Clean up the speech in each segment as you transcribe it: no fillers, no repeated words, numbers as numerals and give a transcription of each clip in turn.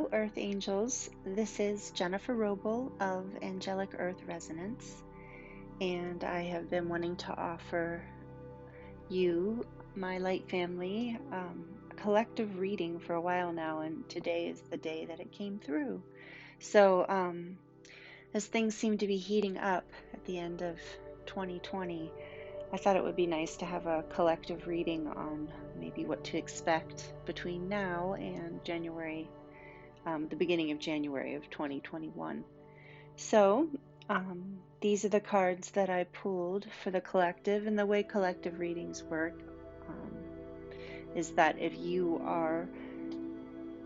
Hello, Earth Angels. This is Jennifer Roble of Angelic Earth Resonance, and I have been wanting to offer you, my light family, a collective reading for a while now, and today is the day that it came through. So, as things seem to be heating up at the end of 2020, I thought it would be nice to have a collective reading on maybe what to expect between now and January, the beginning of January of 2021. So, these are the cards that I pulled for the collective, and the way collective readings work um, is that if you are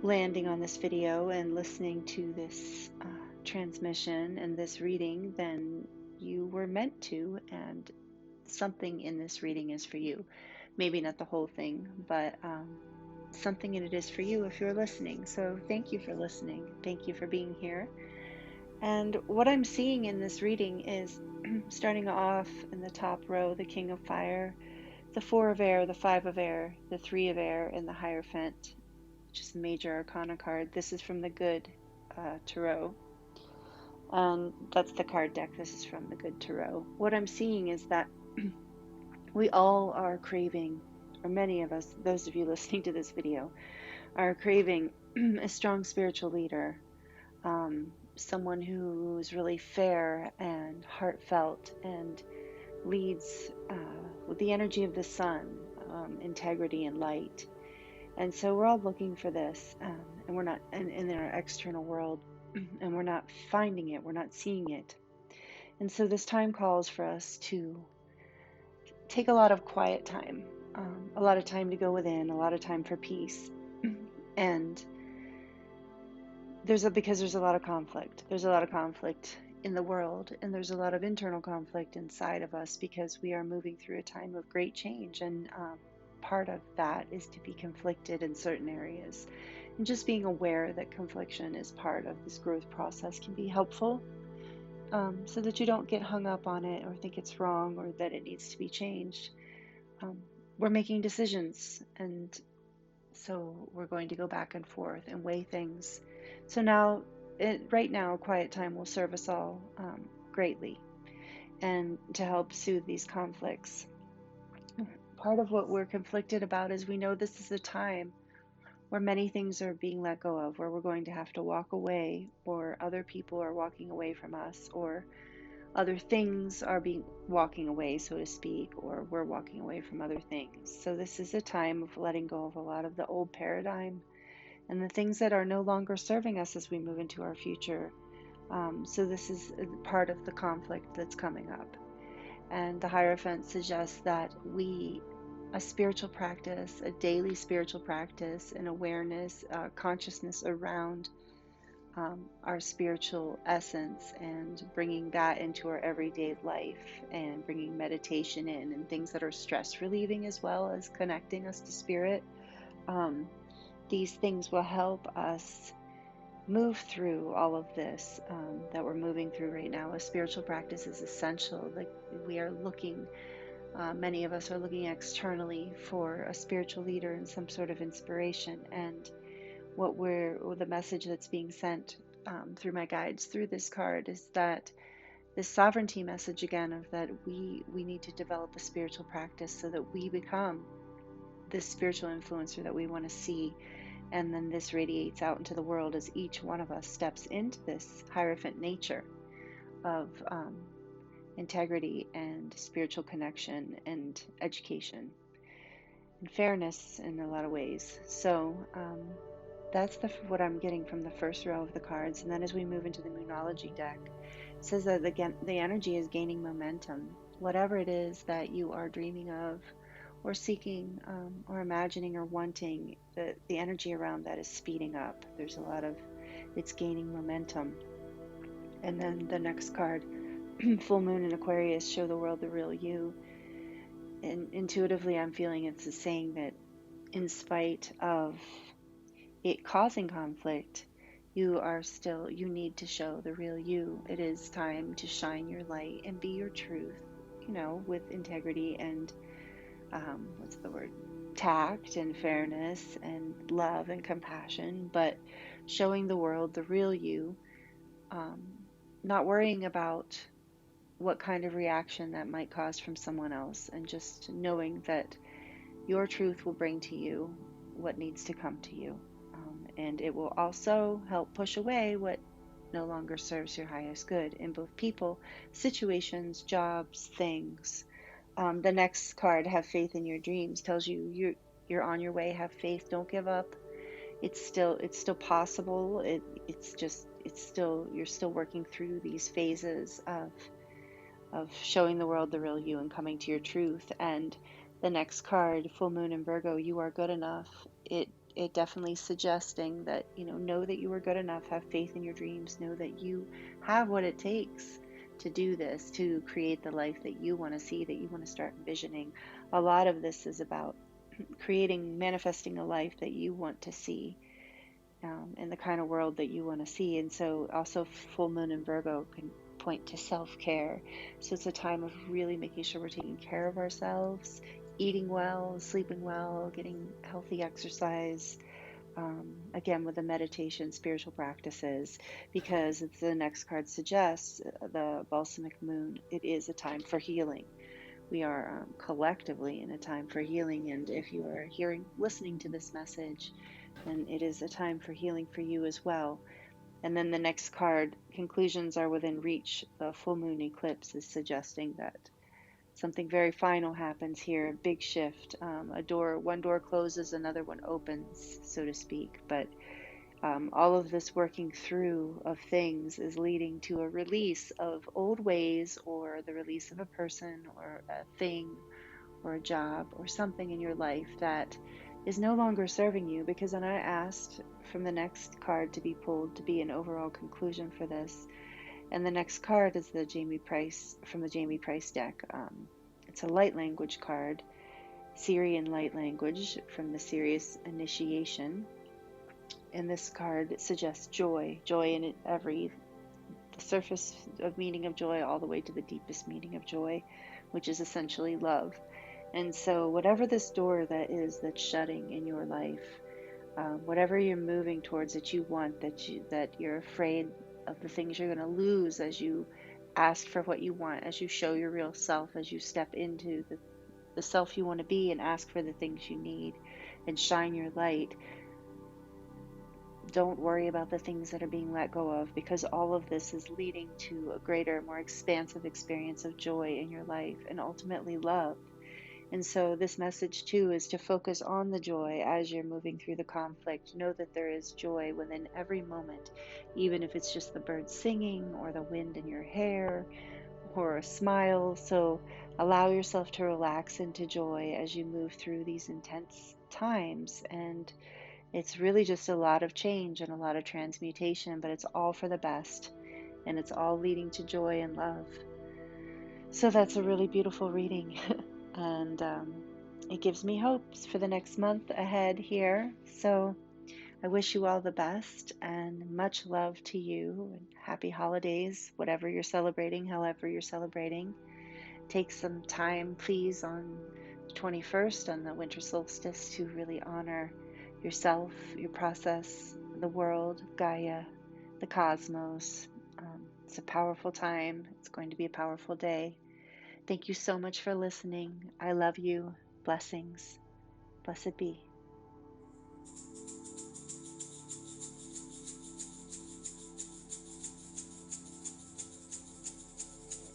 landing on this video and listening to this transmission and this reading, then you were meant to, and something in this reading is for you. Maybe not the whole thing, but something in it is for you if you're listening. So thank you for listening. Thank you for being here. And what I'm seeing in this reading is starting off in the top row, the King of Fire, the Four of Air, the Five of Air, the Three of Air, and the Hierophant, which is the major arcana card. This is from the Good Tarot. And that's the card deck. This is from the Good Tarot. What I'm seeing is that we all are craving, or many of us, those of you listening to this video, are craving a strong spiritual leader, someone who's really fair and heartfelt and leads with the energy of the sun, integrity and light. And so we're all looking for this, and we're not in our external world, and we're not finding it, we're not seeing it. And so this time calls for us to take a lot of quiet time, a lot of time to go within, a lot of time for peace. And because there's a lot of conflict. There's a lot of conflict in the world, and there's a lot of internal conflict inside of us because we are moving through a time of great change. And part of that is to be conflicted in certain areas. And just being aware that confliction is part of this growth process can be helpful, so that you don't get hung up on it or think it's wrong or that it needs to be changed. We're making decisions, and so we're going to go back and forth and weigh things. So now, right now, quiet time will serve us all greatly, and to help soothe these conflicts. Part of what we're conflicted about is we know this is a time where many things are being let go of, where we're going to have to walk away, or other people are walking away from us, or other things are walking away, so to speak, or we're walking away from other things. So this is a time of letting go of a lot of the old paradigm and the things that are no longer serving us as we move into our future. So this is part of the conflict that's coming up. And the Hierophant suggests that a spiritual practice, a daily spiritual practice, an awareness, consciousness around our spiritual essence, and bringing that into our everyday life, and bringing meditation in, and things that are stress relieving as well as connecting us to spirit. These things will help us move through all of this that we're moving through right now. A spiritual practice is essential. Like, we are looking, many of us are looking externally for a spiritual leader and some sort of inspiration. And the message that's being sent through my guides through this card is that this sovereignty message again, of that we need to develop a spiritual practice so that we become this spiritual influencer that we want to see. And then this radiates out into the world as each one of us steps into this Hierophant nature of integrity and spiritual connection and education and fairness in a lot of ways. So that's what I'm getting from the first row of the cards. And then as we move into the Moonology deck, it says that again, the energy is gaining momentum. Whatever it is that you are dreaming of or seeking or imagining or wanting, the energy around that is speeding up. There's a lot of, it's gaining momentum. And then the next card, Full Moon in Aquarius, show the world the real you. And intuitively, I'm feeling it's saying that in spite of it causing conflict, you need to show the real you. It is time to shine your light and be your truth, with integrity and tact and fairness and love and compassion, but showing the world the real you, um, not worrying about what kind of reaction that might cause from someone else, and just knowing that your truth will bring to you what needs to come to you. And it will also help push away what no longer serves your highest good in both people, situations, jobs, things. The next card, Have Faith in Your Dreams, tells you you're on your way. Have faith. Don't give up. It's still possible. You're still working through these phases of showing the world the real you and coming to your truth. And the next card, Full Moon in Virgo, you are good enough. It definitely suggesting that, know that you are good enough. Have faith in your dreams. Know that you have what it takes to do this, to create the life that you want to see, that you want to start envisioning. A lot of this is about manifesting a life that you want to see, and the kind of world that you want to see. And so also Full Moon in Virgo can point to self-care. So it's a time of really making sure we're taking care of ourselves, eating well, sleeping well, getting healthy exercise, again with the meditation, spiritual practices, because as the next card suggests, the balsamic moon, it is a time for healing. We are collectively in a time for healing, and if you are listening to this message, then it is a time for healing for you as well. And then the next card, conclusions are within reach. The full moon eclipse is suggesting that something very final happens here, a big shift. One door closes, another one opens, so to speak. But all of this working through of things is leading to a release of old ways, or the release of a person or a thing or a job or something in your life that is no longer serving you. Because when I asked from the next card to be pulled to be an overall conclusion for this, and the next card is the Jamie Price, from the Jamie Price deck. It's a light language card, Syrian light language from the Sirius initiation. And this card suggests joy in the surface of meaning of joy all the way to the deepest meaning of joy, which is essentially love. And so whatever this door that is that's shutting in your life, whatever you're moving towards that you want, that you're afraid of the things you're going to lose as you ask for what you want, as you show your real self, as you step into the self you want to be and ask for the things you need and shine your light. Don't worry about the things that are being let go of, because all of this is leading to a greater, more expansive experience of joy in your life and ultimately love. And so this message too is to focus on the joy as you're moving through the conflict. Know that there is joy within every moment, even if it's just the birds singing or the wind in your hair or a smile. So allow yourself to relax into joy as you move through these intense times. And it's really just a lot of change and a lot of transmutation, but it's all for the best, and it's all leading to joy and love. So that's a really beautiful reading. And it gives me hopes for the next month ahead here. So I wish you all the best and much love to you, and happy holidays, whatever you're celebrating, however you're celebrating. Take some time, please, on the 21st, on the winter solstice, to really honor yourself, your process, the world, Gaia, the cosmos. It's a powerful time. It's going to be a powerful day. Thank you so much for listening. I love you. Blessings. Blessed be.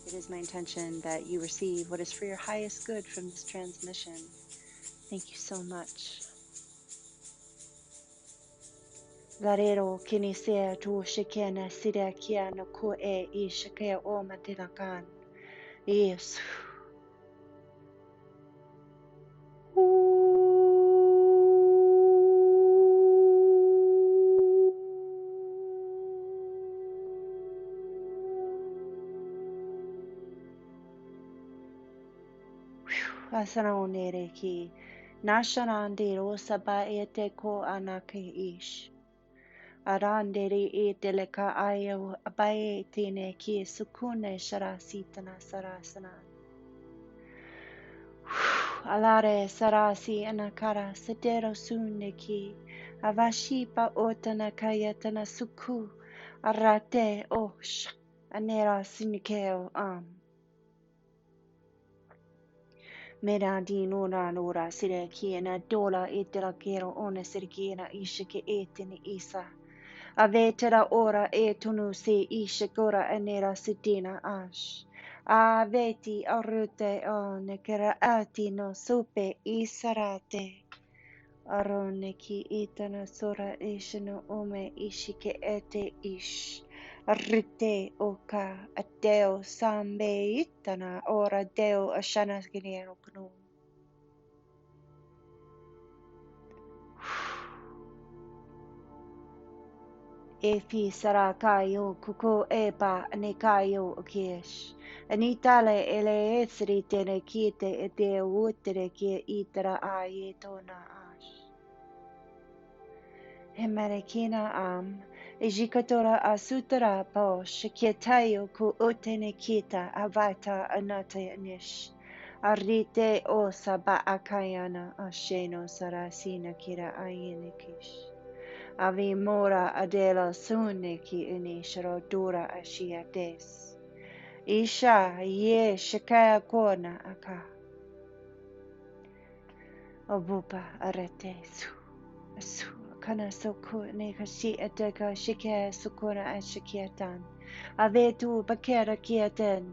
It is my intention that you receive what is for your highest good from this transmission. Thank you so much. Larero kinisea tu shikena sida kiana ko e shikea o matinakan. Yes. Asanaonere ki nashanandero sabaete ko anake ish. Arandere e deleka ayo abaye tine ki sukune sharasitana sarasana. Alare sarasi anakara sedero sunne ki Avashipa otana kayatana suku. Arate osh. Anera sinikeo Medadin ora sirekiena dola iterakero ona sirkiena ishike etini isa. Avetera ora etunu se ishikora anera sitina ash. Aveti arute o nekera atino supe isarate. Aroneki itana sora ishino ome ishike ete ish. Rite oka adeo sambe itana ora deo ashana giniero gnu. Efi sarakayo kuko eba anekayo akish. Anitale ele esri tene kite ete utere ki itara ayetona ash. Hemerekina ejikatora asutara po shikietayo ku utene kita avata anate anish. Arite o saba akayana asheno sarasina kira ayenikish. Avi mora adela sunne ki inisharo dura ashia des. Isha ye shikaya kona aka. Obupa arete su kana soku ne kashi ateka shike sukuna ashikiatan. Avetu bakera kiaten.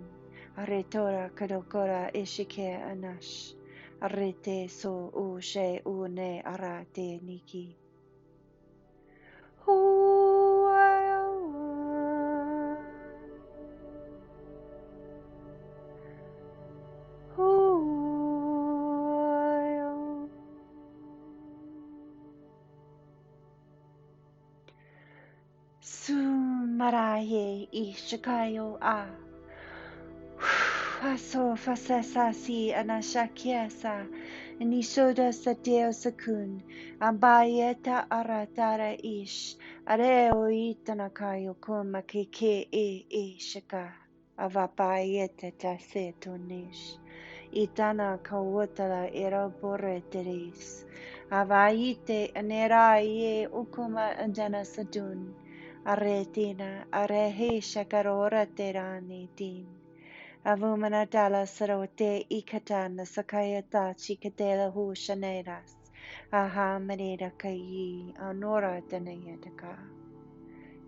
Aretora kadokora ishike anash. Arete so u she u ne arate niki. Sumaraye ishikayo aso fasasasi anashakiasa nishoda sateo sakun ambayeta aratara ish areo itanakayo koma keke shika avapayeta tasetonish itana kawotala eraboreteris avaite aneraye ukuma andana sadun aretina arehe shakarora terani din Avumanadala sarote ikatana sakayata chikadela hu shaneras. Aha maneda kayi anora danayataka.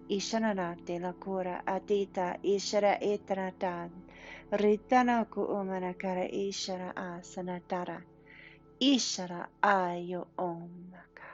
Ishananate la kura adita ishara etranatan. Ritana ku umanakara ishara asanatara. Ishara ayo omaka.